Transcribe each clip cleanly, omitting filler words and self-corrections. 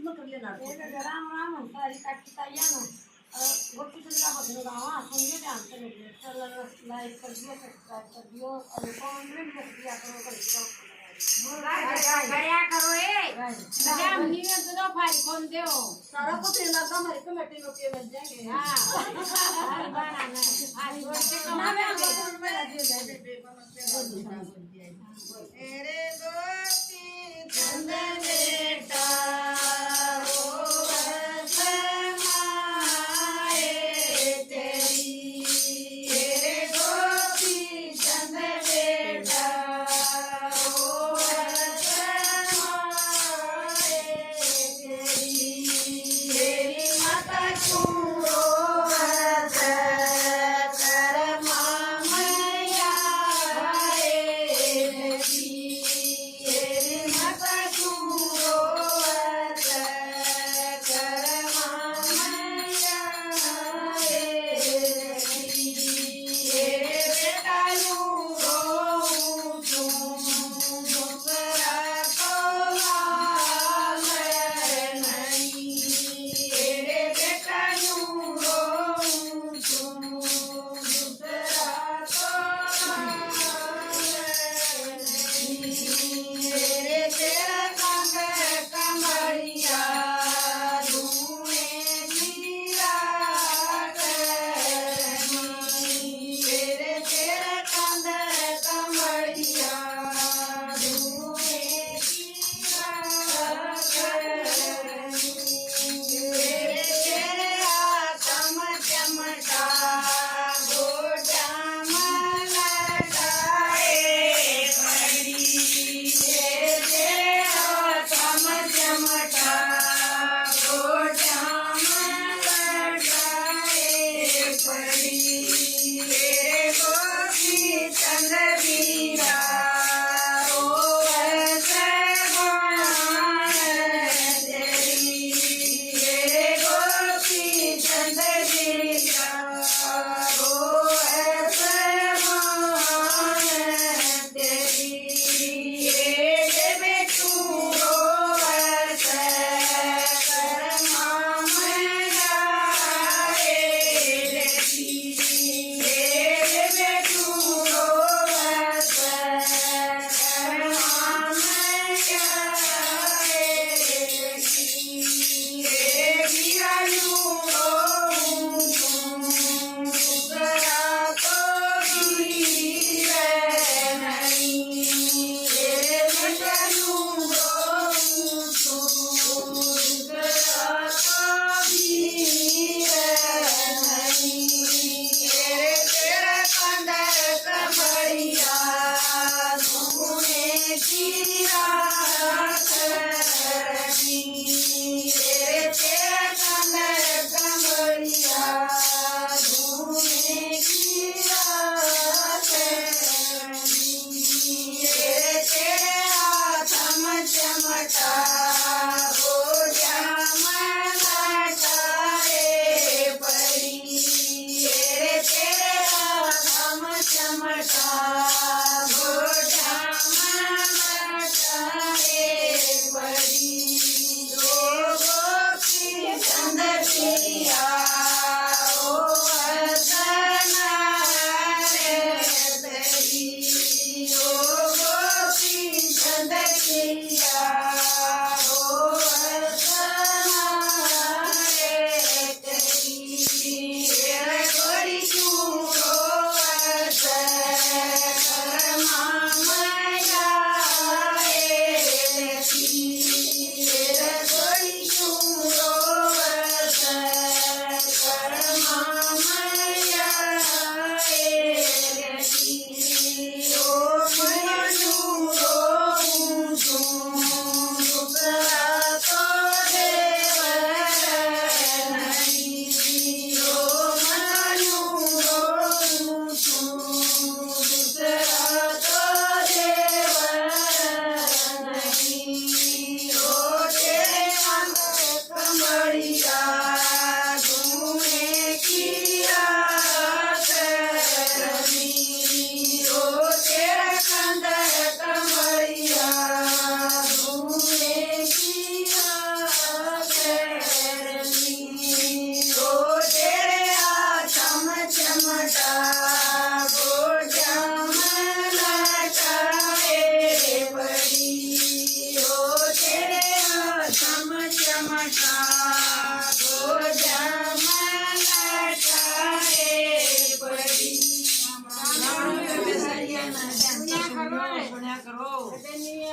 राम राम सारी काटी तैयार गोटी से लगा बदलो गावा सुनिए ध्यान से चल लाइक कर दियो सब्सक्राइब कर दियो और कमेंट कर दिया करो कर दियो बढ़िया करो ए हम ही में तो फाइल खोल दो सारा कुछ लगा हमारी कमेटी में पे मिल जाएंगे हां हर बार आना आज से कमा में तेरे गोपी चंद बेटा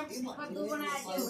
ਕੱਦੂ ਬਣਾਇਆ ਜੀ